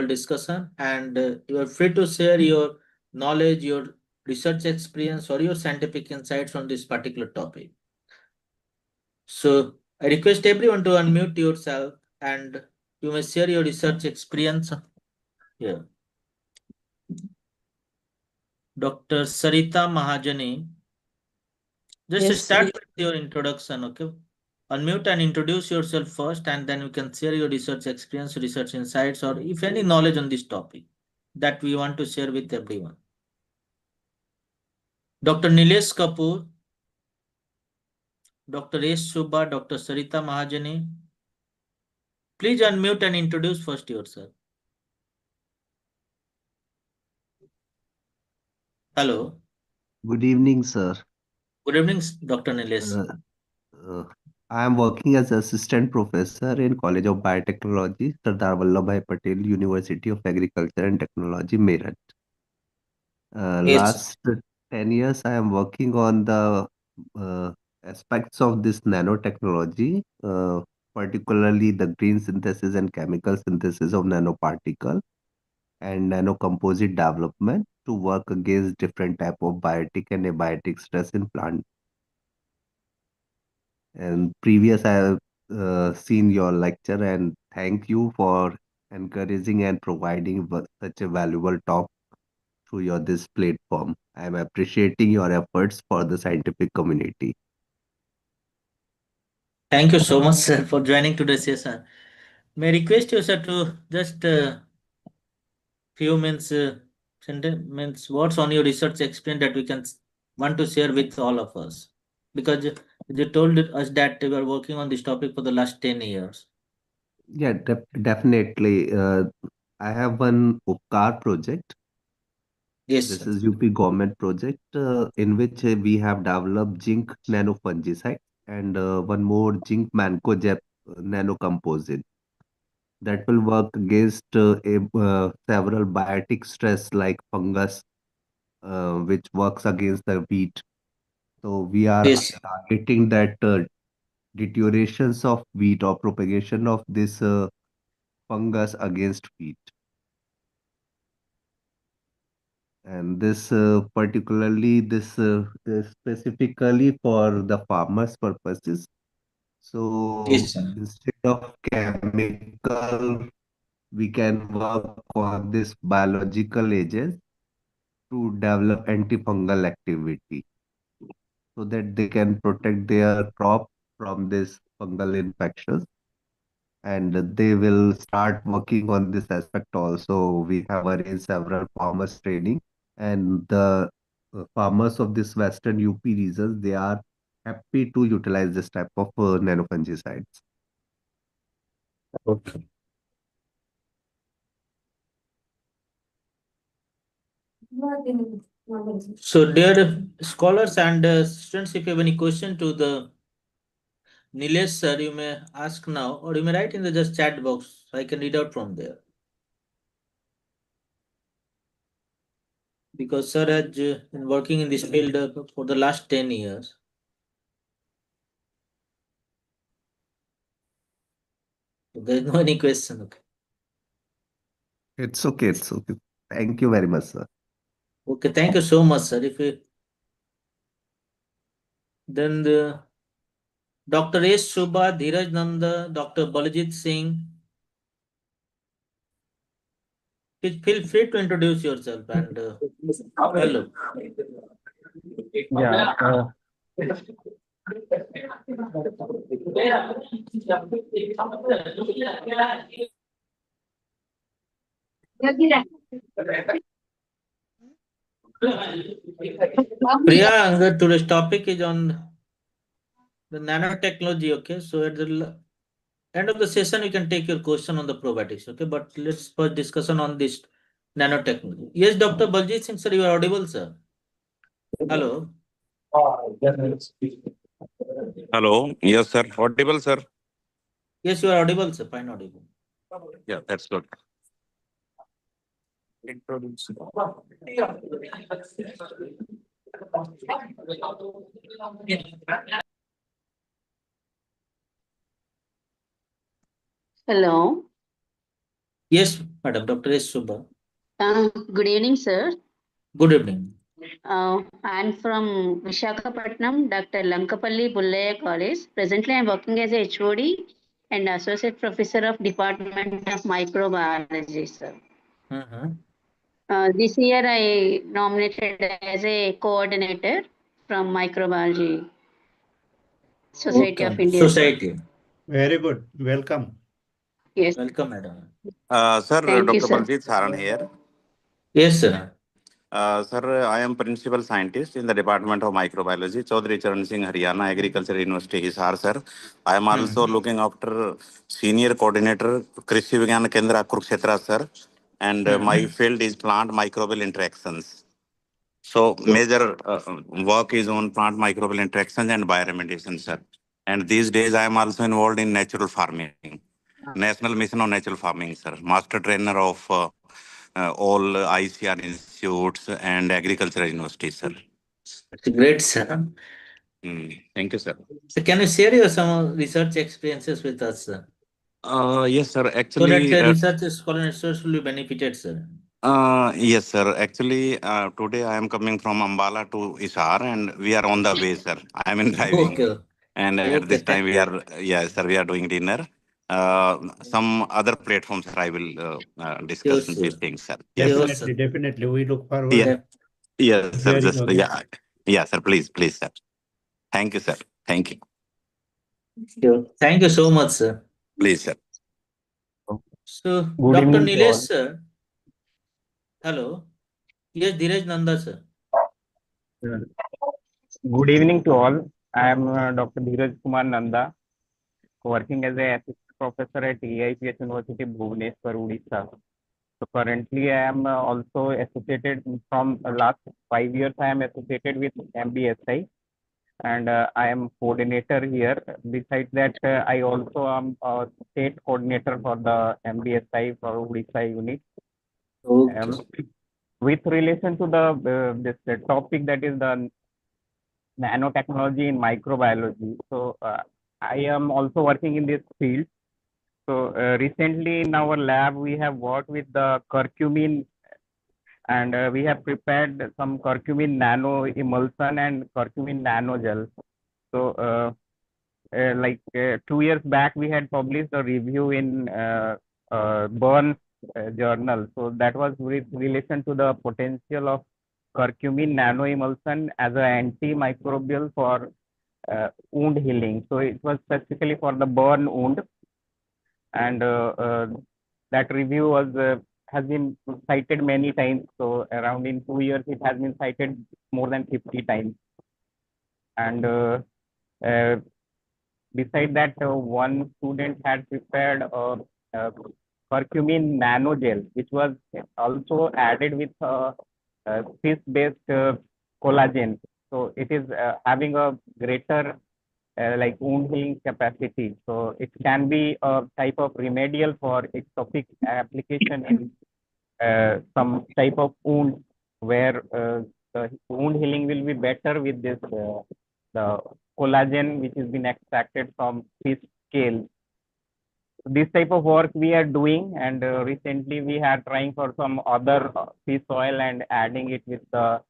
discussion, and you are free to share your knowledge, your research experience, or your scientific insights on this particular topic. So I request everyone to unmute yourself and you may share your research experience here. Dr. Sarita Mahajani, just Yes, start with your introduction, okay? Unmute and introduce yourself first, and then you can share your research experience, research insights, or if any knowledge on this topic that we want to share with everyone. Dr. Nilesh Kapoor, Dr. S. Subba, Dr. Sarita Mahajani, please unmute and introduce first yourself. Hello. Good evening, sir. Good evening, Dr. Nilesh. Uh, I am working as assistant professor in College of Biotechnology, Sardar Vallabhbhai Patel University of Agriculture and Technology, Meerut. Yes. Last 10 years, I am working on the uh, aspects of this nanotechnology, particularly the green synthesis and chemical synthesis of nanoparticle and nanocomposite development to work against different type of biotic and abiotic stress in plant. And previous I have seen your lecture and thank you for encouraging and providing such a valuable talk through your this platform. I am appreciating your efforts for the scientific community. Thank you so much, sir, for joining today's session. May I request you, sir, to just few minutes words on your research experience that we can want to share with all of us, because you told us that you are working on this topic for the last 10 years. Yeah, definitely. I have one Upkar project. Yes, This sir. is UP government project in which we have developed zinc nanofungicide and one more zinc mancozeb nanocomposite that will work against several biotic stress like fungus, which works against the wheat. So we are Yes. targeting that deteriorations of wheat or propagation of this fungus against wheat. And this particularly this is specifically for the farmers purposes. So Yes, sir. instead of chemical, we can work on this biological agents to develop antifungal activity so that they can protect their crop from this fungal infections, and they will start working on this aspect also. We have arranged several farmers training, and the farmers of this western UP regions, they are happy to utilize this type of nanofungicides. Okay. So, dear scholars and students, if you have any question to the Nilesh sir, you may ask now, or you may write in the just chat box. So I can read out from there. Because sir has been working in this field for the last 10 years. So there is no any question. Okay. It's okay, it's okay. Thank you very much, sir. Okay, thank you so much, sir. If you, then the Dr. S. Subha, Dheeraj Nanda, Dr. Balajit Singh, feel free to introduce yourself and hello. Yeah. Priya, today's topic is on the nanotechnology. Okay, so at the end of the session, you can take your question on the probiotics. Okay, but let's first discussion on this nanotechnology. Yes, Dr. Baljit Singh, sir, you are audible, sir. Hello. Hello. Yes, sir. Audible, sir. Yes, you are audible, sir. Fine, audible. Yeah, that's good. hello. Yes, Madam, Dr. S. Subba. Good evening, sir. Good evening. I'm from Vishakhapatnam, Dr. Lankapalli Bullaya College. Presently, I'm working as a HOD and Associate Professor of Department of Microbiology, sir. This year, I nominated as a coordinator from Microbiology Society of India. Society. Very good. Welcome. Yes. Welcome, madam. Sir, Thank you, Dr. sir. Baljeet Saran here. Yes, sir. Sir, I am Principal Scientist in the Department of Microbiology, Chaudhary Charan Singh, Haryana, Agriculture University, Hisar, sir. I am also looking after Senior Coordinator, Krishi Vigyan Kendra, Kurukshetra, sir. And my field is plant microbial interactions. So major work is on plant microbial interactions and bioremediation, sir. And these days I am also involved in natural farming, National Mission on Natural Farming, sir. Master trainer of all ICR institutes and agricultural universities, sir. It's great, sir. Thank you, sir. So can you share your some research experiences with us, sir? Yes, sir. So that Actually, the research scholars will be benefited, sir. yes, sir. Actually, today I am coming from Ambala to Isar, and we are on the way, sir. I am in driving, Okay. and at this time we are, yes, sir, we are doing dinner. Some other platforms, sir, I will discuss Sure, these sure. things, sir. Yes, Sure, sir. sir. Definitely. We look forward Yeah. Def- Yes, to sir. hearing Just again. yeah, sir. Please, sir. Thank you, sir. Thank you. Sure. Thank you so much, sir. Please, sir. So, Good Dr. evening to Nilesh, all. sir. Hello. Yes, Dheeraj Nanda, sir. Good evening to all. I am Dr. Dheeraj Kumar Nanda, working as a assistant professor at EIPS University, Bhubaneswar, Odisha. So currently, I am also associated from last 5 years. I am associated with MBSI, and I am coordinator here. Besides that, I also am a state coordinator for the MBSI for Odisha unit. Okay. With relation to this topic, that is the nanotechnology in microbiology. So I am also working in this field. So recently in our lab, we have worked with the curcumin, and we have prepared some curcumin nano emulsion and curcumin nano gel. So 2 years back, we had published a review in Burn journal. So that was with relation to the potential of curcumin nano emulsion as an antimicrobial for wound healing. So it was specifically for the burn wound, and that review was has been cited many times. So around in 2 years, it has been cited more than 50 times. And beside that, one student had prepared a curcumin nano gel, which was also added with fish-based collagen. So it is having a greater like wound healing capacity. So it can be a type of remedial for ectopic application in some type of wound where the wound healing will be better with this the collagen which has been extracted from fish scale. This type of work we are doing, and recently we are trying for some other fish oil and adding it with the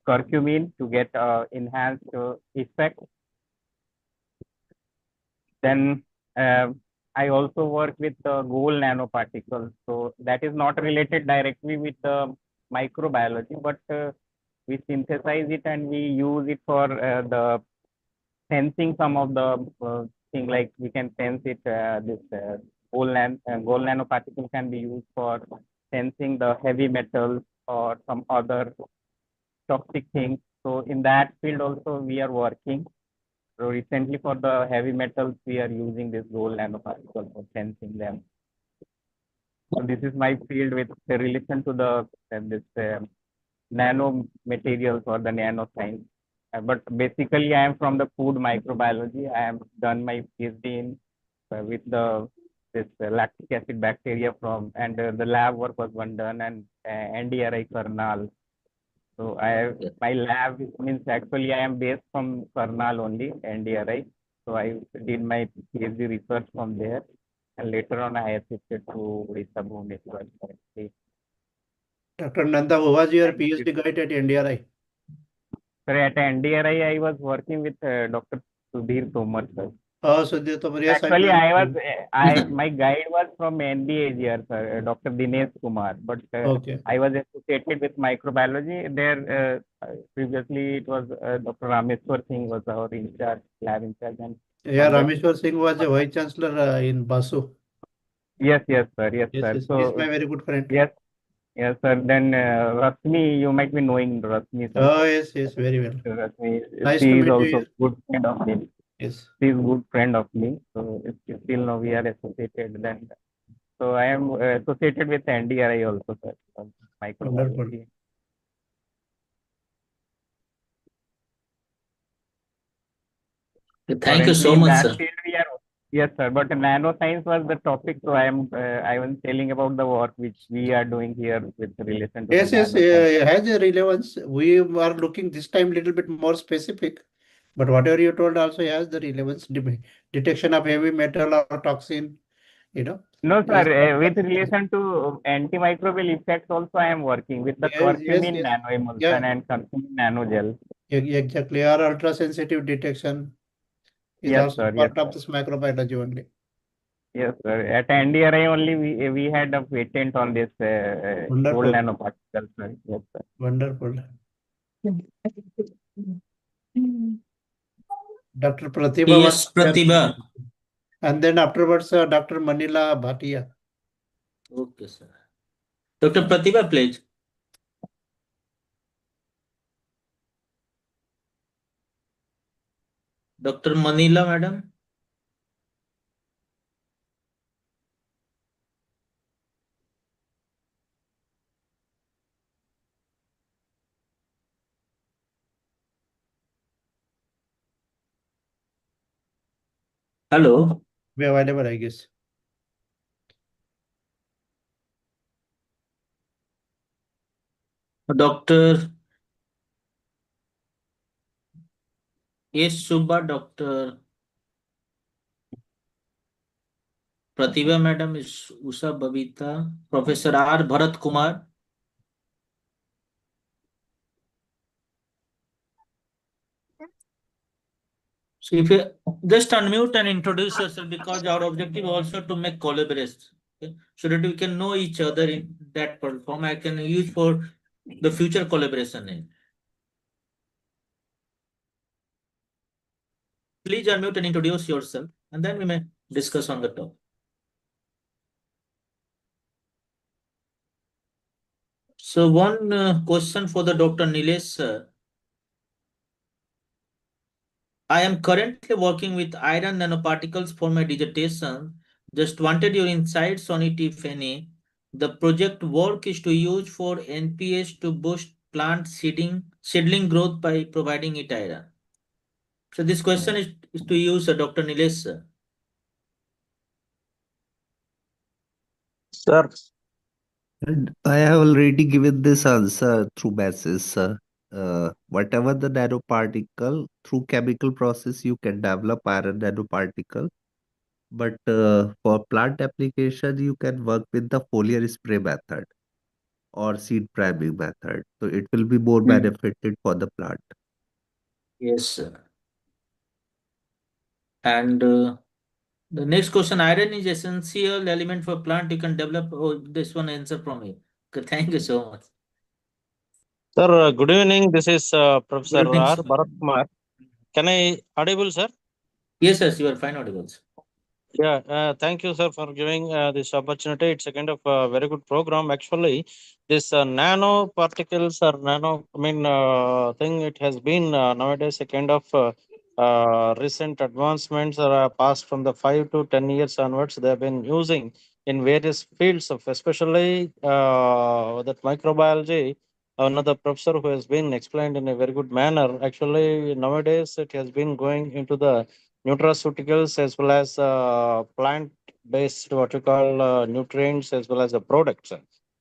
curcumin to get enhanced effect. Then I also work with gold nanoparticles. So that is not related directly with microbiology, but we synthesize it and we use it for the sensing some of the thing, like we can sense it. This gold nanoparticle can be used for sensing the heavy metals or some other toxic things. So in that field also we are working. So recently for the heavy metals, we are using this gold nanoparticle for sensing them. So this is my field with the relation to the this nano materials or the nanoscience. But basically, I am from the food microbiology. I have done my PhD in with the this lactic acid bacteria from, and the lab work was one done, and NDRI Karnal. So my lab means actually I am based from Karnal only, NDRI. So I did my PhD research from there. and later on I assisted to Odisha Bhubaneswar currently. Dr. Nanda, who was your Thank you. PhD guide at NDRI? Sir, at NDRI, I was working with Dr. Sudhir Tomar, sir. Oh, Sudhir Tomar, yes, Actually, I my guide was from NBAGR, sir, Dr. Dinesh Kumar, but okay. I was associated with microbiology. There, previously, it was Dr. Rameswar Singh was our lab in charge. And Yeah, from that, Rameshwar Singh was a Vice Chancellor in Basu. yes, sir, yes, Yes, sir. yes, So, he's my very good friend. yes, sir. Then Rasmi, you might be knowing Rasmi, sir. Oh, yes, very well. Rasmi, Nice she to is meet also you. good friend of me. Yes. She is good friend of me. So, if still now we are associated, then so I am associated with NDRI also, sir, Wonderful. microbiology. Thank you Currently so in much, that sir. field we are, yes, sir. But nanoscience was the topic, so I was telling about the work which we are doing here with relation to the Yes, nanoscience. has a relevance. We are looking this time little bit more specific, but whatever you told also has the relevance. Detection of heavy metal or toxin, you know. No, Is sir. With relation to antimicrobial effects, also I am working with the yes, curcumin yeah, nanoemulsion and curcumin nanogel. exactly. Our ultra sensitive detection is Yes, also sir. Yes, part of sir. this microbiology only. Yes, sir. At NDRI only we had a patent on this gold Wonderful, nanoparticles, sir. Yes, sir. wonderful. Dr. Pratibha was Yes, there. Pratibha. And then afterwards, Dr. Manila Bhatia. Okay, sir. Dr. Pratibha, please. Dr. Manila, madam. Hello. Be available, I guess. Dr. S. Subba, Dr. Pratibha, madam is Usha Babita, Professor R. Bharat Kumar. So if you just unmute and introduce yourself, because our objective also to make collaboration, okay? So that we can know each other in that platform. I can use for the future collaboration. Please unmute and introduce yourself, and then we may discuss on the topic. So one question for the Dr. Nilesh sir. I am currently working with iron nanoparticles for my dissertation. Just wanted your insights on it, if any. The project work is to use for NPS to boost plant seedling growth by providing it iron. So this question is to use Dr. Nilesh sir. Sir, And I have already given this answer through basis. Whatever the nanoparticle, through chemical process, you can develop iron nanoparticle. But for plant application, you can work with the foliar spray method or seed priming method. So it will be more benefited for the plant. Yes sir. And the next question, iron is essential element for plant you can develop. Oh, this one answer from me. Okay, thank you so much. sir, good evening. This is Good Professor evening, R. sir. Bharat Kumar. Can I audible, sir? Yes, yes, you are fine audible. Yeah, thank you, sir, for giving this opportunity. It's a kind of very good program. Actually, this nanoparticles or thing, it has been nowadays a kind of recent advancements or passed from the 5 to 10 years onwards. They have been using in various fields of, especially that microbiology. Another professor who has been explained in a very good manner. Actually, nowadays it has been going into the nutraceuticals as well as plant based what you call nutrients as well as the products.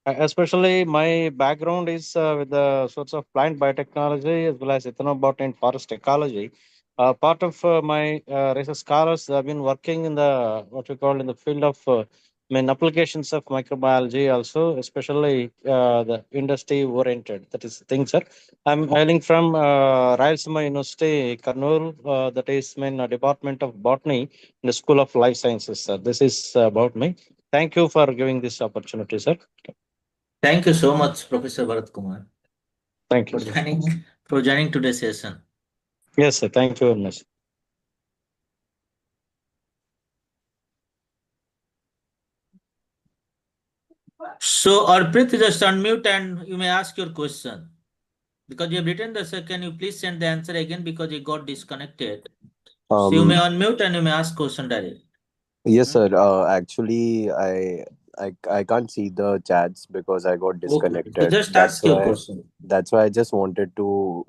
Especially my background is with the sorts of plant biotechnology as well as ethnobotany and forest ecology. Part of my research scholars have been working in the what we call in the field of main applications of microbiology, also especially the industry oriented. That is things, sir. I'm hailing from Rayalaseema University, Karnool. That is main department of botany in the School of Life Sciences, sir. This is about me. Thank you for giving this opportunity, sir. Thank you so much, Professor Bharat Kumar, Thank you, for sir. joining today's session. Yes, sir. Thank you very much. So, Arpit, just unmute and you may ask your question. Because you have written the second, can you please send the answer again because it got disconnected. So you may unmute and you may ask question directly. Yes, sir. Actually, I can't see the chats because I got Okay. So disconnected. just ask your question. That's why I just wanted to,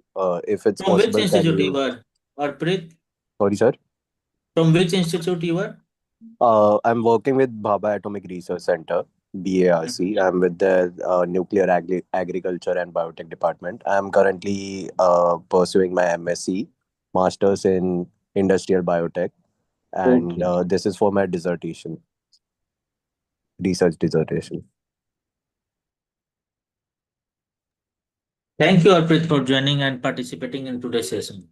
if it's From which possible, can institute you you? were, Arpit? Sorry, sir. From which institute you were? I'm working with Bhabha Atomic Research Center, BARC. I'm with the Nuclear Agriculture and Biotech Department. I'm currently pursuing my MSc, Masters in Industrial Biotech, and Okay. this is for my dissertation, research dissertation. Thank you, Arpit, for joining and participating in today's session.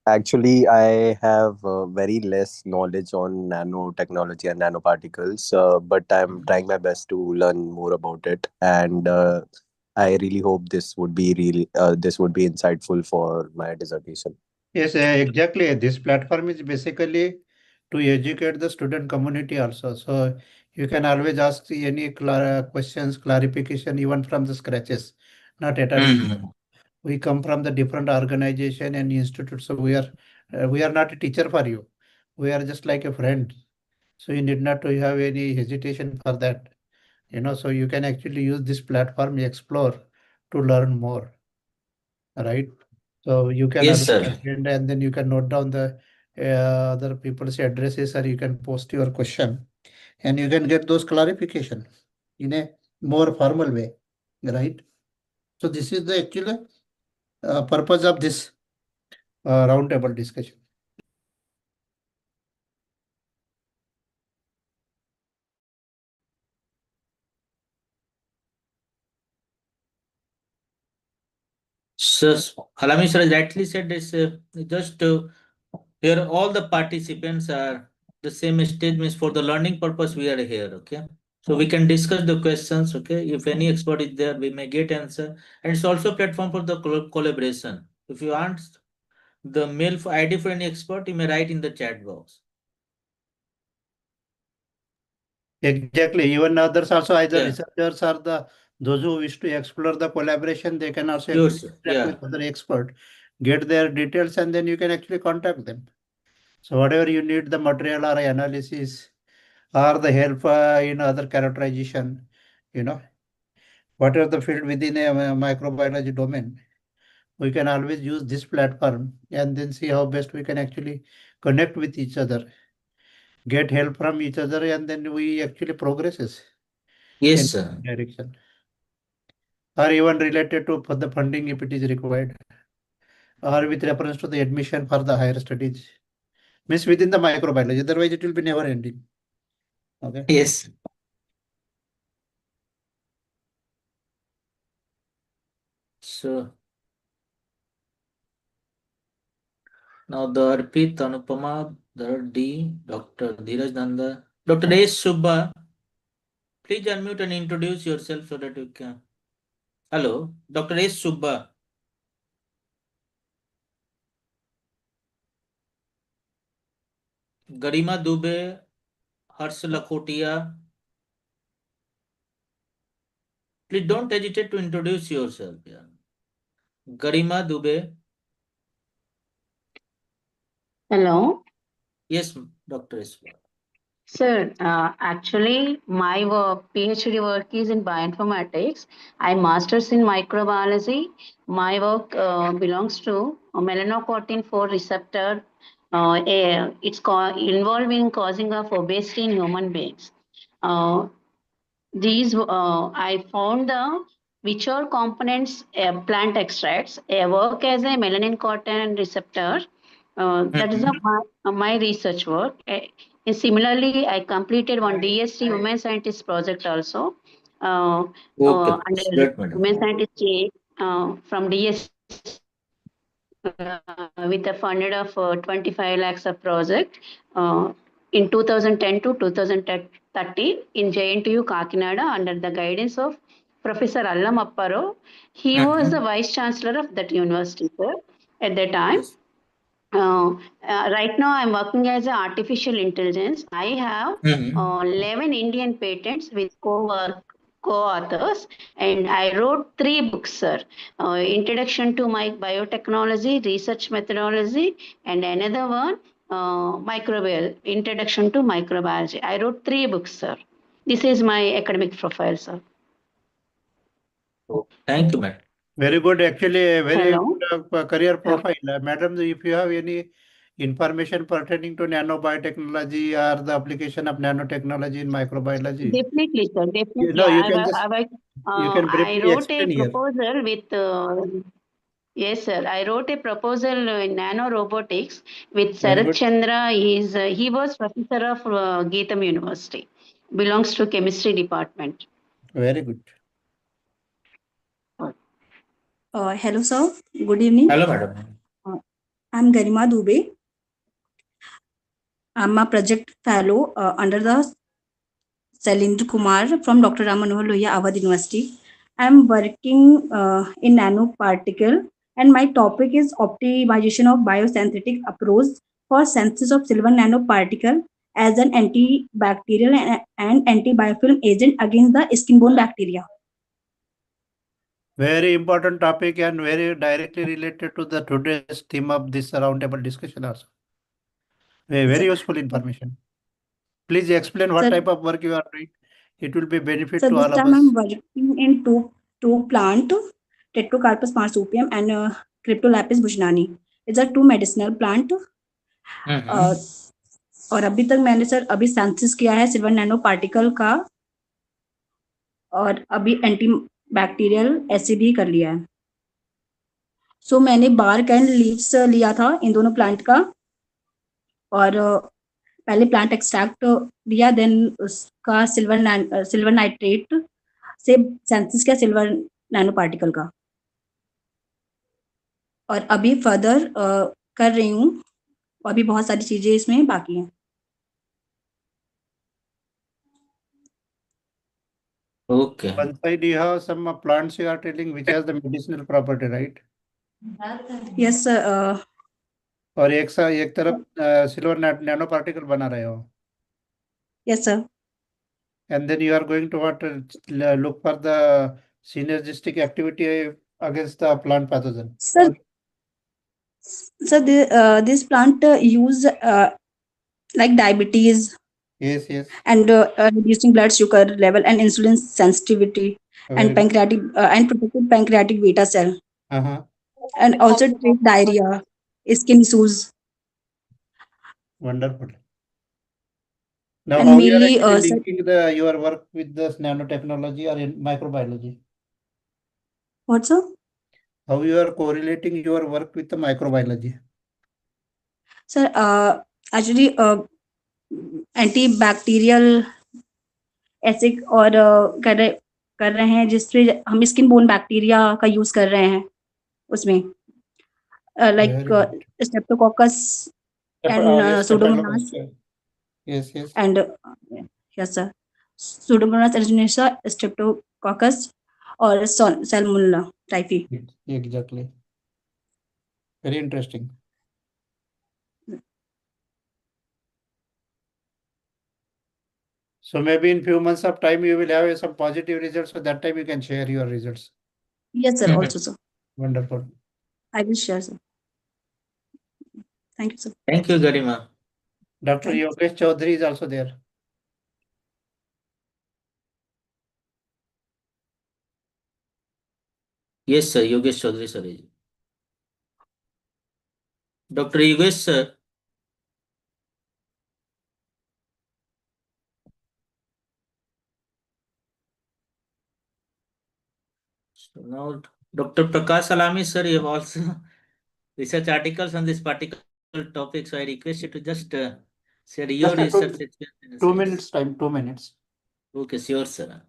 Actually, I have very less knowledge on nanotechnology and nanoparticles, but I'm trying my best to learn more about it. And I really hope this would be insightful for my dissertation. Yes, exactly. This platform is basically to educate the student community also. So you can always ask any questions, clarification, even from the scratches, not at all issue. We come from the different organization and institute, so we are not a teacher for you. We are just like a friend. So you need not to have any hesitation for that. So you can actually use this platform, explore to learn more, right? So you can Yes, always sir. attend and then you can note down the other people's addresses or you can post your question and you can get those clarification in a more formal way, right? So this is the actual purpose of this roundtable discussion. So, Halami sir rightly said this. Just here, all the participants are the same stage. Means for the learning purpose, we are here. Okay, so we can discuss the questions. Okay, if any expert is there, we may get answer. And it's also a platform for the collaboration. If you want the mail for ID for any expert, you may write in the chat box. Exactly. Even others also, either Yeah. researchers or those who wish to explore the collaboration, they can also Sure, actually sir. interact Yeah. with other expert, get their details, and then you can actually contact them. So whatever you need, the material or analysis or the help in other characterization, you know, whatever the field within a microbiology domain, we can always use this platform and then see how best we can actually connect with each other, get help from each other, and then we actually progresses Yes, in sir. direction. Or even related to for the funding if it is required, or with reference to the admission for the higher studies. Means within the microbiology, otherwise it will be never ending. Okay. Yes. So now the Arpit, Anupama, the D, Dr. Dheeraj Nanda, Dr. S. Subba, please unmute and introduce yourself so that you can. Hello, Dr. S. Subba. Garima Dubey, Harsh Lakhotia. Please don't hesitate to introduce yourself. Yeah. Garima Dubey. Hello. Yes, Dr. S. Subba. Sir, actually, my PhD work is in bioinformatics. I master's in microbiology. My work belongs to a melanocortin 4 receptor. It's involved in causing of obesity in human beings. These I found the which all components plant extracts work as a melanin cotton receptor. That is my research work. And similarly, I completed one DSC Women Scientist project also Okay, under great, madam. Women Scientist A, from DSC with a funded of 25 lakhs of project in 2010 to 2013 in JNTU Kakinada under the guidance of Professor Allam Apparo. He was the Vice Chancellor of that university, sir, at that time. Yes. Right now, I'm working as an artificial intelligence. I have Mhm. 11 Indian patents with co-authors, and I wrote 3 books, sir. Introduction to my biotechnology, research methodology, and another one, Introduction to Microbiology. I wrote 3 books, sir. This is my academic profile, sir. Thank you, madam. Very good. Actually, a very Hello. good career profile. Madam, if you have any information pertaining to nanobiotechnology or the application of nanotechnology in microbiology, Definitely, sir. you Definitely. know, you can I briefly wrote a explain here. proposal with, yes, sir. I wrote a proposal in nanorobotics with Very Sarath good. Chandra. He was professor of Geetam University, belongs to chemistry department. Very good. Hello, sir. Good evening. Hello, madam. I'm Garima Dubey. I'm a project fellow under the Sailendra Kumar from Dr. Ram Manohar Lohia Awadh University. I'm working in nanoparticle, and my topic is optimization of biosynthetic approach for synthesis of silver nanoparticle as an antibacterial and antibiofilm agent against the skin-borne bacteria. Very important topic and very directly related to the today's theme of this roundtable discussion also. Very useful information. Please explain what Sir, type of work you are doing. It will be benefit so to this all of time us. I'm working in two plant, Tetrocarpus marsupium and Cryptolapis bushnani. It's a two medicinal plant. Mhm. और अभी तक मैंने sir अभी senses किया है silver nano particle का और अभी एंटी बैक्टीरियल ऐसे भी कर लिया है सो मैंने बार्क एंड लीव्स लिया था इन दोनों प्लांट का और पहले प्लांट एक्सट्रैक्ट लिया देन उसका सिल्वर नाइट्रेट से सेंसिस किया सिल्वर नैनो पार्टिकल का और अभी फर्दर कर रही हूँ और अभी बहुत सारी चीजें इसमें बाकी हैं Okay. One side you have some plants you are telling which has the medicinal property, right? Yes और एक तरफ सिल्वर नैनो पार्टिकल बना रहे हो. Yes sir And then you are going to look for the synergistic activity against the plant pathogen. Sir this plant use like diabetes Yes, yes. and reducing blood sugar level and insulin sensitivity Very and good. and protected pancreatic beta cell Uh-huh. and also treat diarrhea, skin issues Wonderful. Now, and how you are mainly actually linking your work with the nanotechnology or in microbiology? what's up? How you are correlating your work with the microbiology? Sir, actually antibacterial ऐसे और कर रहे हैं जिससे हम skin bone bacteria का use कर रहे हैं उसमें like Very good. Streptococcus and Yes, Pseudomonas Staphylococcus. Yes, yes. and yes sir Pseudomonas aeruginosa streptococcus or salmonella typhi Exactly. Very interesting. So maybe in few months of time you will have some positive results. So that time you can share your results. yes sir Mhm. also sir Wonderful. I will share sir thank you sir Thank you, Garima. Dr. thank you. Yogesh Chaudhary is also there. Yes, sir. Yogesh Chaudhary, sir. Dr. Yogesh, sir. So now, Dr. Prakash Salami, sir, you have also research articles on this particular topic. So I request you to just share your Just research experience in the two slides. minutes time, 2 minutes. Okay, sure, sir.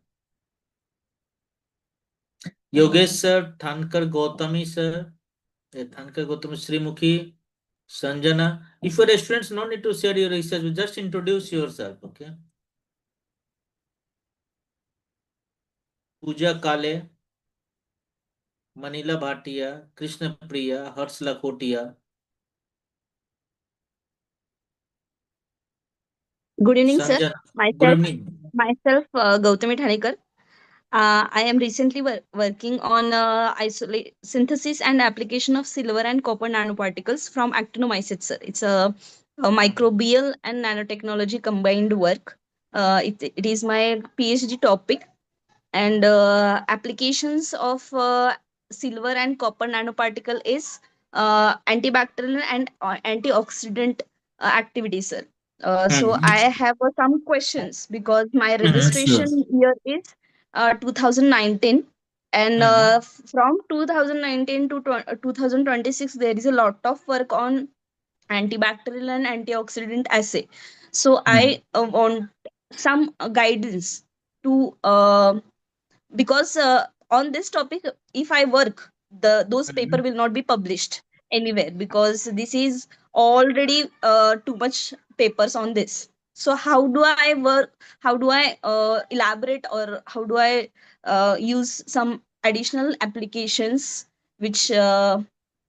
Yogesh sir, Thankar Gautami sir, Thankar Gautami Srimukhi, Sanjana. If you're a student, no need to share your research. Just introduce yourself. Okay. Pooja Kale, Manila Bhatia, Krishna Priya, Harsh Lakhotia, Good evening, sir. Sanjana. Good Myself, evening. Gautami Thanikar. I am recently working on isolate synthesis and application of silver and copper nanoparticles from actinomycetes, sir. It's a microbial and nanotechnology combined work. It is my PhD topic, and applications of silver and copper nanoparticle is antibacterial and antioxidant activities, sir. So Mhm. I have some questions because my Mhm, sure. registration year is 2019, and Mhm. from 2019 to 2026 there is a lot of work on antibacterial and antioxidant assay. So Mhm. I want some guidance to because on this topic, if I work, those paper Mhm. will not be published anywhere because this is already too much papers on this. So how do I work, how do I elaborate, or how do I use some additional applications which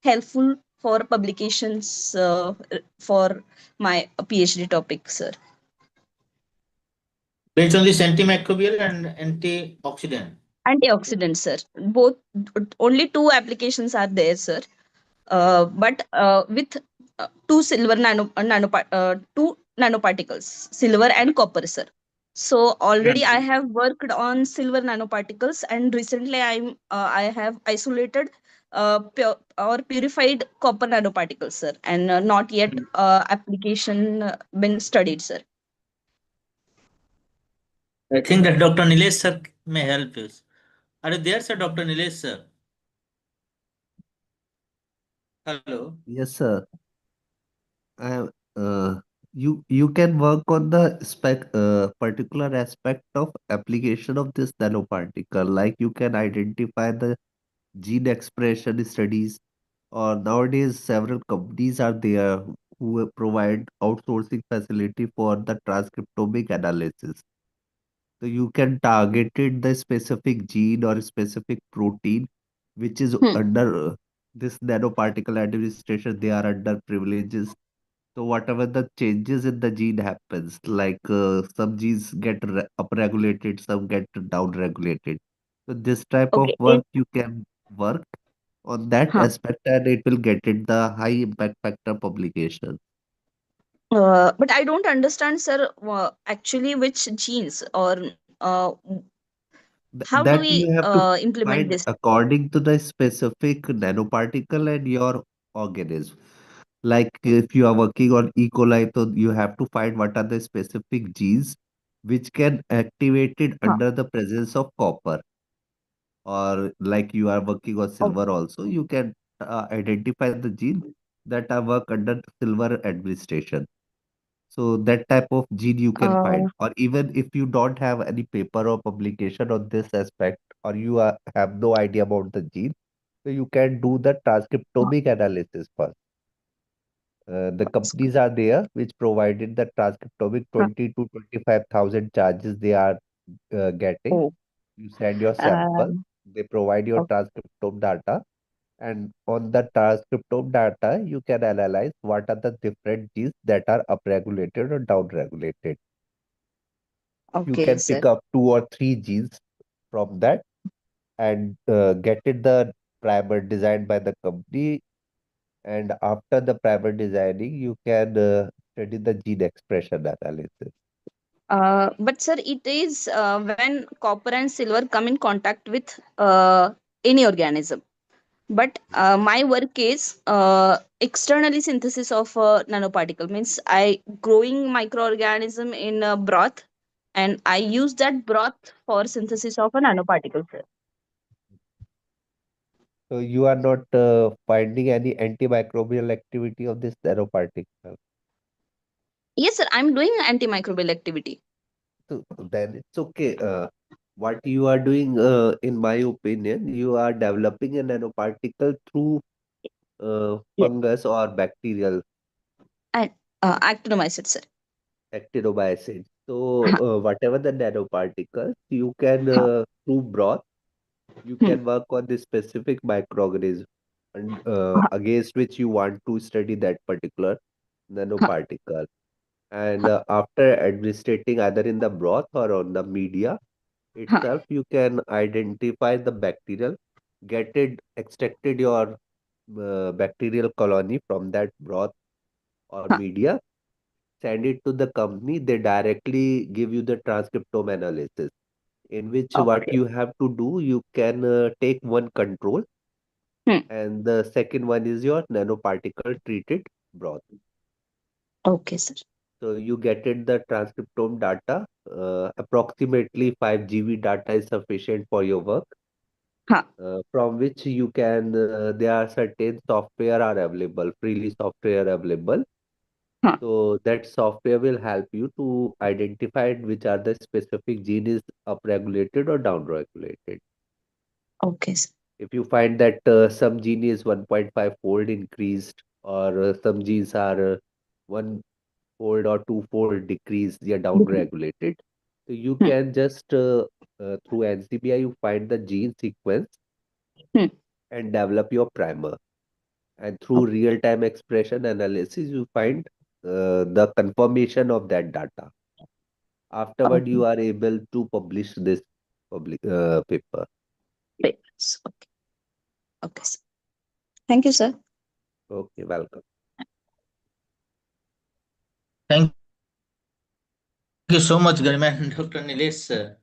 helpful for publications for my PhD topic, sir? Based on this antimicrobial and antioxidant. Antioxidants, sir. Both, only two applications are there, sir. But with two nanoparticles, silver and copper, sir. So already I Mhm. have worked on silver nanoparticles, and recently I have isolated or purified copper nanoparticles, sir, and not yet application been studied, sir. I think that Dr. Nilesh sir may help you. Are you there, sir, Dr. Nilesh sir? Hello. Yes, sir. I, you can work on the particular aspect of application of this nanoparticle. Like you can identify the gene expression studies, or nowadays several companies are there who provide outsourcing facility for the transcriptomic analysis. So you can target it the specific gene or specific protein which is Hmm. under this nanoparticle administration. They are under privileges. So whatever the changes in the gene happens, like some genes get upregulated, some get downregulated. So this type of Okay. work you can work on that Huh. aspect, and it will get it the high impact factor publication. But I don't understand, sir, actually which genes or how do That we you have to implement find this? according to the specific nanoparticle and your organism. Like if you are working on E. coli, so you have to find what are the specific genes which can activate it Huh. under the presence of copper. Or like you are working on Oh, silver also, you can identify the gene that are work under silver administration. So that type of gene you can uh, find. Or even if you don't have any paper or publication on this aspect, or you have no idea about the gene, so you can do the huh. transcriptomic analysis first. The companies are there which provided the transcriptomic Huh. 20 to 25,000 charges they are getting. Oh, You send your sample, um, they provide your oh, transcriptome data, and on the transcriptome data, you can analyze what are the different genes that are upregulated or downregulated. You okay, can sir. pick up two or three genes from that and get it the primer designed by the company. And after the primer designing, you can study the gene expression analysis. But sir, it is when copper and silver come in contact with any organism. But my work is externally synthesis of nanoparticle, means I growing microorganism in a broth, and I use that broth for synthesis of a nanoparticle, sir. So you are not finding any antimicrobial activity of this nanoparticle. Yes, sir. I'm doing antimicrobial activity. So then it's okay. What you are doing, in my opinion, you are developing a nanoparticle through Yes. fungus or bacterial And actinomycet, sir. actinobacillus. So Huh, whatever the nanoparticles, you can huh, through broth, you hmm, can work on the specific microorganism and huh, against which you want to study that particular huh, nanoparticle. And huh, after administrating either in the broth or on the media huh, itself, you can identify the bacterial, get it extracted your bacterial colony from that broth or huh. media, send it to the company. They directly give you the transcriptome analysis, in which what Okay. you have to do, you can take one control, Hmm. and the second one is your nanoparticle treated broth. Okay, sir. So you get it the transcriptome data. Approximately 5 GB data is sufficient for your work, Huh, from which you can, there are certain software are available, freely software available. huh. So that software will help you to identify which are the specific gene is upregulated or downregulated. Okay, sir. If you find that some gene is 1.5 fold increased, or some genes are one fold or two-fold decreased, they are Degree. downregulated. So you Hmm, can just through NCBI you find the gene sequence hmm. and develop your primer. And through Okay. real-time expression analysis, you find the confirmation of that data. Afterward, Okay. you are able to publish this public paper. Great. Okay. Okay, sir. Thank you, sir. Okay, welcome. Thank you so much, Garima and Dr. Nilesh.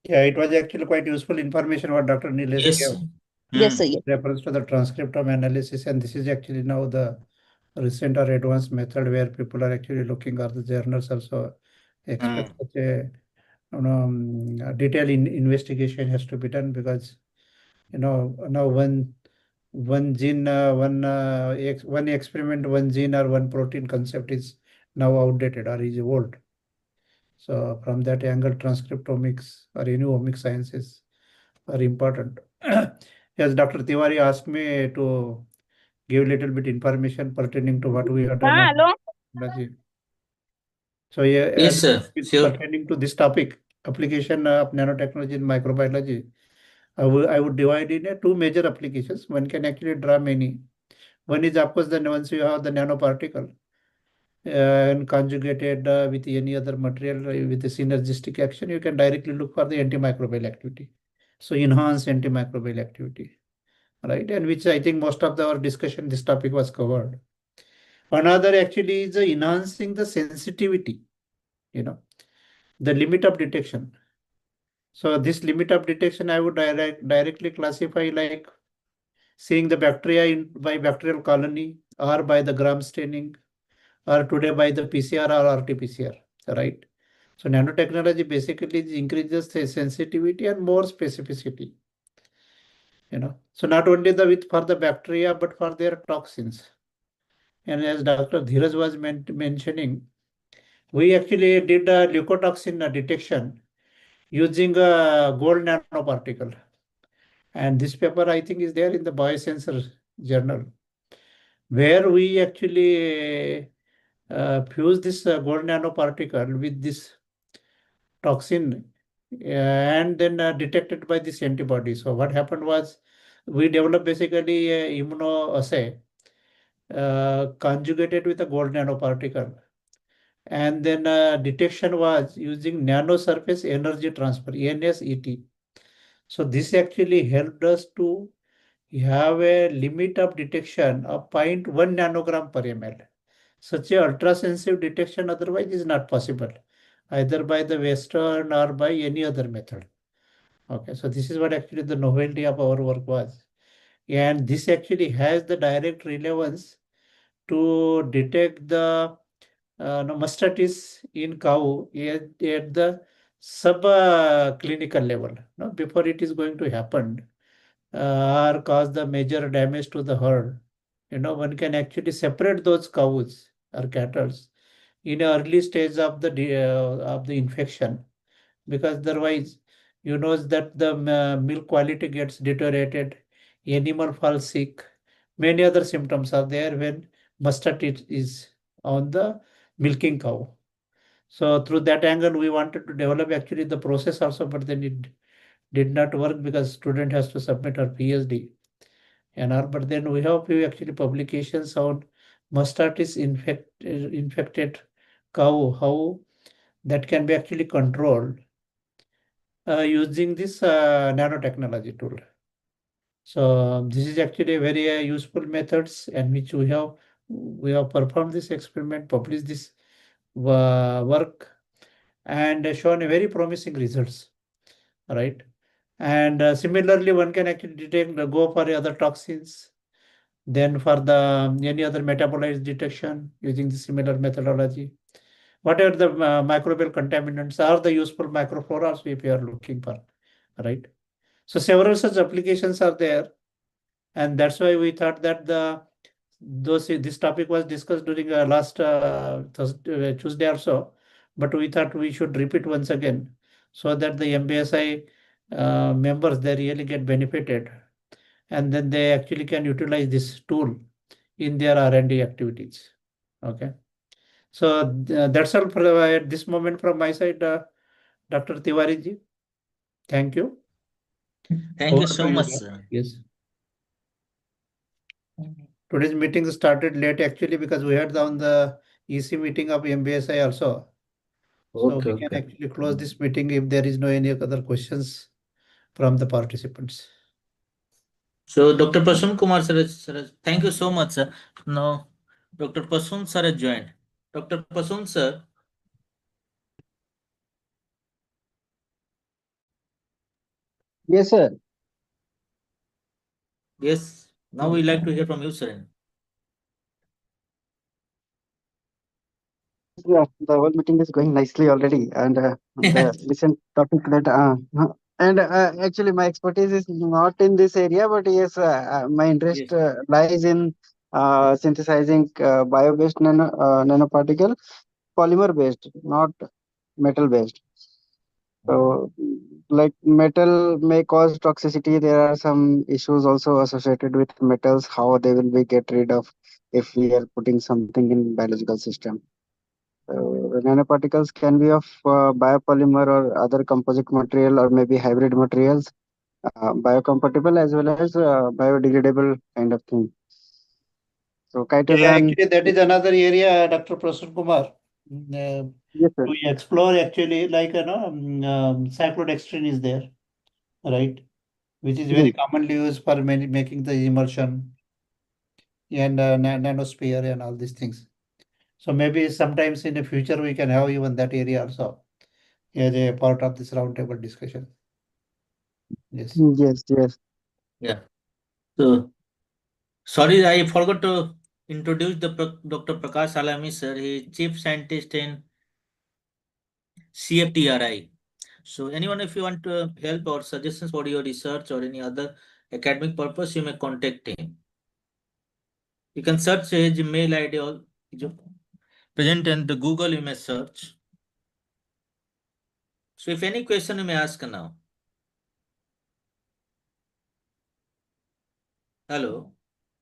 Yeah, it was actually quite useful information what Dr. Nilesh Yes. gave Yes, Hmm. sir. Yes. with reference to the transcriptome analysis, and this is actually now the recent or advanced method where people are actually looking at the journals also expect Hmm. such a a detailed investigation has to be done, because now one gene one experiment, one gene or one protein concept is now outdated or is old. So from that angle, transcriptomics or any omic sciences are important. Yes, Dr. Tiwari asked me to give little bit information pertaining to what we have done हाँ on hello technology. So yeah, Yes, sir. with Sure. pertaining to this topic, application of nanotechnology in microbiology, I would divide in two major applications. One can actually draw many. One is, of course, the once you have the nanoparticle and conjugated with any other material with a synergistic action, you can directly look for the antimicrobial activity. So enhance antimicrobial activity, right? And which I think most of our discussion, this topic was covered. Another actually is enhancing the sensitivity, you know, the limit of detection. So this limit of detection, I would directly classify like seeing the bacteria in by bacterial colony or by the gram staining or today by the PCR or RT-PCR, right? So nanotechnology basically increases the sensitivity and more specificity, So not only the with for the bacteria, but for their toxins. And as Dr. Dheeraj was mentioning, we actually did a leukotoxin detection using a gold nanoparticle. And this paper, I think, is there in the Biosensor journal, where we actually fuse this gold nanoparticle with this toxin and then detected by this antibody. So what happened was we developed basically a immunoassay conjugated with a gold nanoparticle. And then detection was using nano surface energy transfer, NSET. So this actually helped us to have a limit of detection of zero point 0.1 nanogram per ml. Such a ultra-sensitive detection otherwise is not possible, either by the Western or by any other method. Okay, so this is what actually the novelty of our work was. And this actually has the direct relevance to detect the no, mastitis in cow at the subclinical level, no, before it is going to happen. or cause the major damage to the herd, one can actually separate those cows or cattle in the early stage of the infection, because otherwise that the milk quality gets deteriorated, animal falls sick, many other symptoms are there when mastitis is on the milking cow. So through that angle, we wanted to develop actually the process also, but then it did not work because student has to submit her PhD and all. But then we have few actually publications on mastitis infected cow, how that can be actually controlled using this nanotechnology tool. So this is actually a very useful methods, and which we have performed this experiment, published this work, and shown a very promising results, right? And similarly, one can actually detect go for other toxins, then for the any other metabolites detection using the similar methodology. Whatever the microbial contaminants are the useful microfloras we are looking for, right? So several such applications are there, and that's why we thought that this topic was discussed during last Tuesday also, but we thought we should repeat once again so that the MBSI members they really get benefited, and then they actually can utilize this tool in their R&D activities. Okay, so that's all for at this moment from my side, Dr. Tiwari ji. Thank you. Thank you Over so to you, much, sir. sir. Yes. Today's meeting started late actually because we had on the EC meeting of MBSI also. So Okay, we can okay. actually close this meeting if there is no any other questions from the participants. So Dr. Prasun Kumar sir, thank you so much, sir. Now, Dr. Prasun sir has joined. Dr. Prasun sir, Yes, sir. yes. Now we like to hear from you, sir. Yeah, the whole meeting is going nicely already, and the recent topic that and actually my expertise is not in this area, but yes, my interest Yes. lies in synthesizing bio-based nanoparticle, polymer-based, not metal-based. So, like metal may cause toxicity. There are some issues also associated with metals, how they will be get rid of if we are putting something in biological system. Nanoparticles can be of biopolymer or other composite material or maybe hybrid materials, biocompatible as well as biodegradable kind of thing. So Yeah, chitosan, actually that is another area, Dr. Prasun Kumar. yes, sir. We explore actually like cyclodextrin is there, right? Which is very Yes. commonly used for making the emulsion and nanosphere and all these things. So maybe sometimes in the future we can have even that area also as a part of this roundtable discussion. Yes. Yes, yes. Yeah. So sorry, I forgot to introduce Dr. Prakash Alami, sir. He is Chief Scientist in CFTRI. So anyone, if you want to help or suggestions for your research or any other academic purpose, you may contact him. You can search his mail ID or present in the Google, you may search. So if any question, you may ask now. Hello.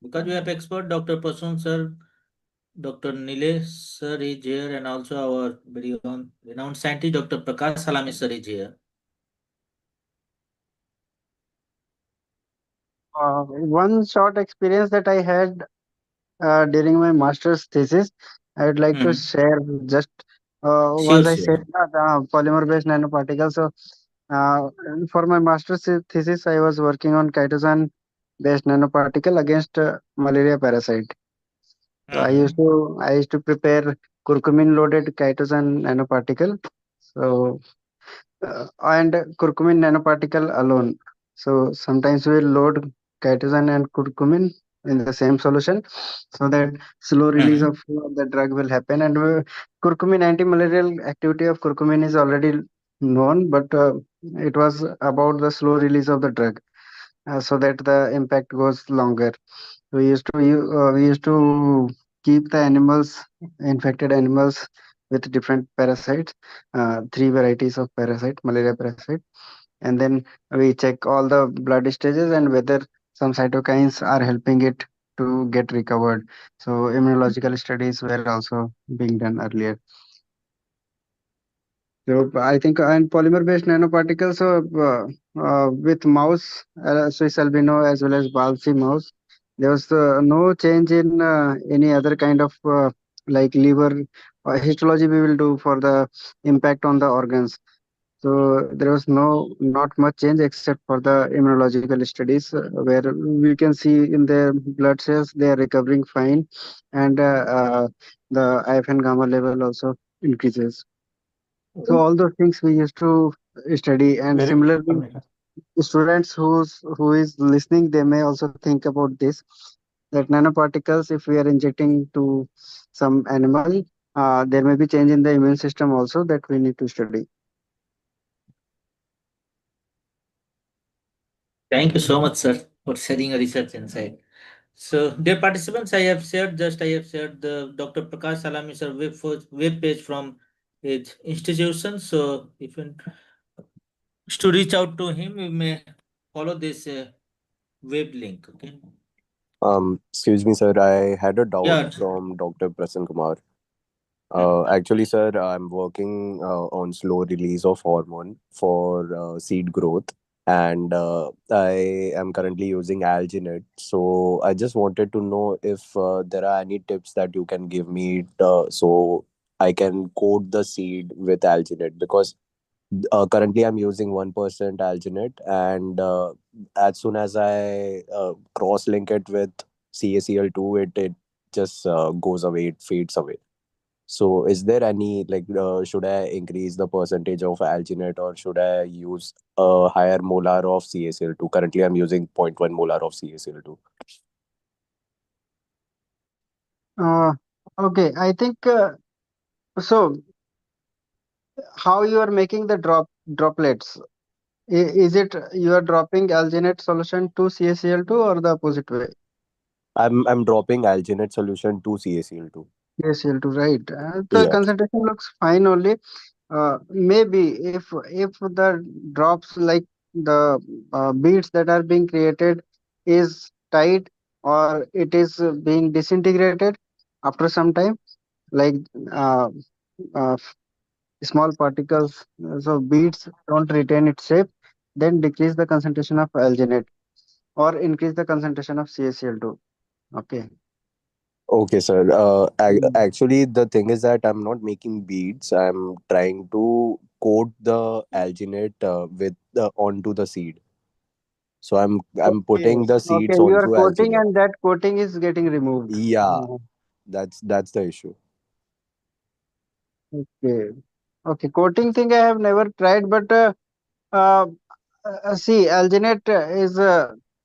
Because we have expert Dr. Pasun sir, Dr. Nilesh sir is here, and also our very own renowned scientist Dr. Prakash Salami sir is here. One short experience that I had during my master's thesis, I would like to Hmm. share just Sure, once I said sure. that polymer-based nanoparticles. So, for my master's thesis, I was working on chitosan-based nanoparticle against malaria parasite. So Hmm. I used to prepare curcumin-loaded chitosan nanoparticle. So and curcumin nanoparticle alone. So sometimes we load chitosan and curcumin in the same solution so that slow release Hmm. of the drug will happen. And curcumin anti-malarial activity of curcumin is already known, but it was about the slow release of the drug. so that the impact goes longer. We used to keep the animals, infected animals, with different parasites, three varieties of parasite, malaria parasite, and then we check all the blood stages and whether some cytokines are helping it to get recovered. So immunological studies were also being done earlier. So I think and polymer-based nanoparticles. So with mouse, Swiss albino as well as Balsi mouse, there was no change in any other kind of like liver histology we will do for the impact on the organs. So there was not much change except for the immunological studies where we can see in their blood cells they are recovering fine, and the IFN gamma level also increases. So all those things we used to study, and Very good similarly, information. students who is listening, they may also think about this, that nanoparticles, if we are injecting to some animal, there may be change in the immune system also that we need to study. Thank you so much, sir, for sharing your research insight. So, dear participants, I have shared the Dr. Prakash Salami sir web page from his institution. So, if you wish to reach out to him, you may follow this web link. Okay. Excuse me, sir. I had a doubt Yeah. from Dr. Prasan Kumar. Yeah. Actually, sir, I'm working on slow release of hormone for seed growth, and I am currently using alginate. So I just wanted to know if there are any tips that you can give me so I can coat the seed with alginate, because currently I'm using 1% alginate, and as soon as I cross link it with CaCl2, it just goes away, it fades away. So, is there any like should I increase the percentage of alginate, or should I use a higher molar of CaCl2? Currently, I'm using zero point 0.1 molar of CaCl2. Uh, okay, I think so. How you are making the droplets? Is it you are dropping alginate solution to CaCl2 or the opposite way? I'm dropping alginate solution to CaCl2. CaCl2, right? The Yeah. concentration looks fine only. Maybe if the drops, like the beads that are being created, is tight or it is being disintegrated after some time, like uh, uh, small particles, so beads don't retain its shape, then decrease the concentration of alginate or increase the concentration of CaCl2. Okay. Okay, sir. Mm. Actually, the thing is that I'm not making beads. I'm trying to coat the alginate with onto the seed. So I'm Okay. putting the Okay, seeds you onto are coating alginate. and that coating is getting removed. Yeah, that's the issue. Okay. Okay. Coating thing I have never tried, but uh, see, alginate is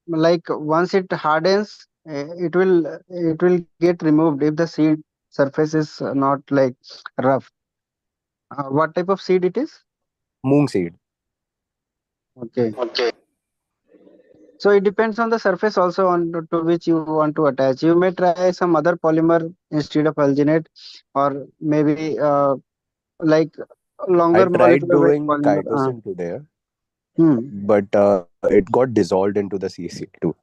like once it hardens, it will get removed if the seed surface is not like rough. What type of seed it is? Moong seed. Okay. So it depends on the surface also on to which you want to attach. You may try some other polymer instead of alginate, or maybe like I longer tried molecular weight doing polymer. chitosan today, Hmm. but it got dissolved into the CaCl2.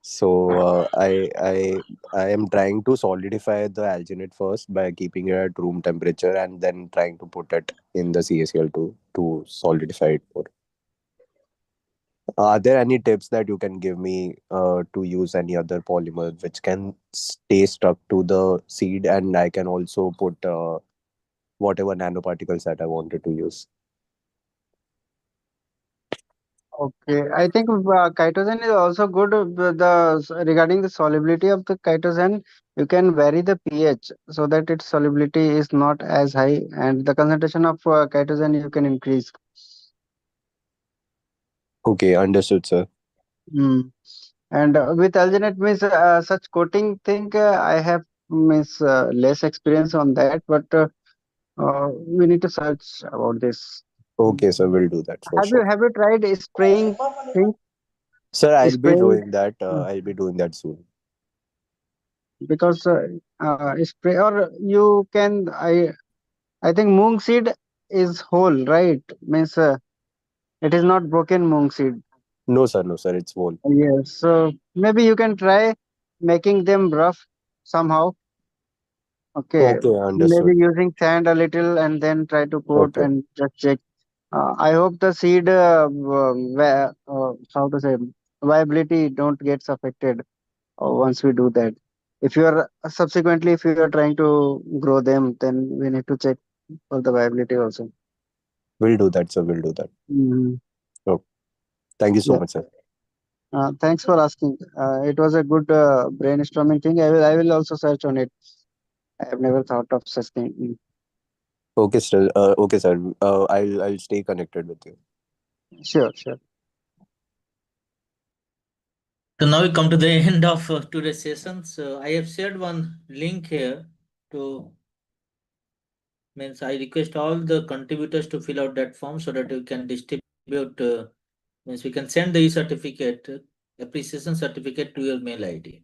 So I am trying to solidify the alginate first by keeping it at room temperature, and then trying to put it in the CaCl2 to solidify it more. Are there any tips that you can give me to use any other polymer which can stay stuck to the seed, and I can also put whatever nanoparticles that I wanted to use? Okay, I think chitosan is also good. Regarding the solubility of the chitosan, you can vary the pH so that its solubility is not as high, and the concentration of chitosan you can increase. Okay, understood, sir. Mm. And with alginate means such coating thing, I have means less experience on that, but we need to search about this. Mm. Okay, sir, we'll do that for Have you sure. have you tried spraying things? Sir, I'll be spray doing that. I'll be doing that soon. because spray, or you can, I think moong seed is whole, right? Means it is not broken moong seed. No, sir. No, sir. It's whole. Yes. So maybe you can try making them rough somehow. Okay. Okay, Maybe understood. using sand a little and then try to coat Okay. and just check. I hope the seed, how to say, viability don't gets affected once we do that. If you are subsequently, if you are trying to grow them, then we need to check for the viability also. We'll do that, sir. We'll do that. Mhm. Oh, thank you so Yeah. much, sir. Thanks for asking. It was a good brainstorming thing. I will also search on it. I have never thought of such thing. Okay, sir. Okay, sir. I'll stay connected with you. Sure, sure. So now we come to the end of today's session. So I have shared one link here to means I request all the contributors to fill out that form so that we can distribute means we can send the e-certificate appreciation certificate to your mail ID.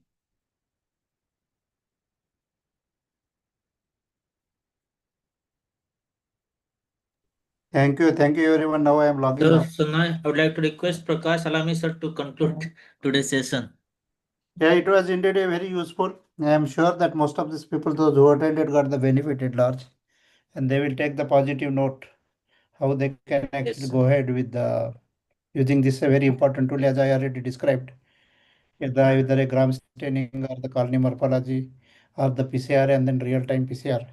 Thank you everyone. Now I am logging So, off. so now I would like to request Prakash Alami sir to conclude today's session. Yeah, it was indeed a very useful. I am sure that most of these people, those who attended, got the benefit at large, and they will take the positive note how they can actually Yes, go ahead with the using this a very important tool as I already described. Either a gram staining or the colony morphology or the PCR and then real-time PCR.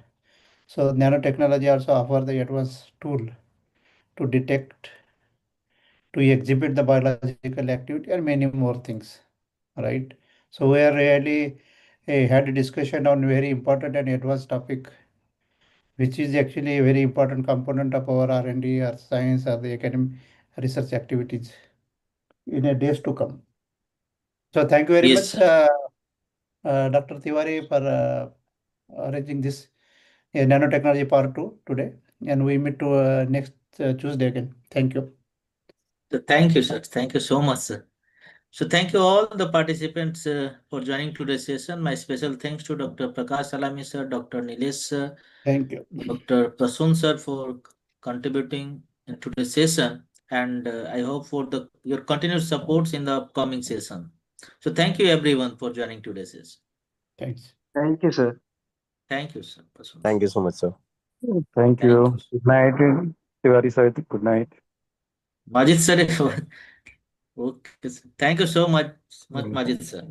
So nanotechnology also offer the advanced tool to detect, to exhibit the biological activity and many more things, right? So we are really had a discussion on very important and advanced topic, which is actually a very important component of our R&D or science or the academic research activities in the days to come. So thank you very yes, much, sir. Dr. Tiwari, for arranging this nanotechnology part 2 today. And we meet to next Tuesday again. Thank you. So thank you, sir. Thank you so much, sir. So thank you all the participants for joining today's session. My special thanks to Dr. Prakash Alami sir, Dr. Nilesh sir, Thank you. Dr. Prasun sir for contributing in today's session, and I hope for your continued supports in the upcoming session. So thank you everyone for joining today's session. Thanks. Thank you, sir. Thank you, sir. Prasun sir. Thank you so much, sir. Thank Thank you. you. Good night, Tiwari sir. Good night. Majid sir. Okay, sir. Thank you so much, Majid sir.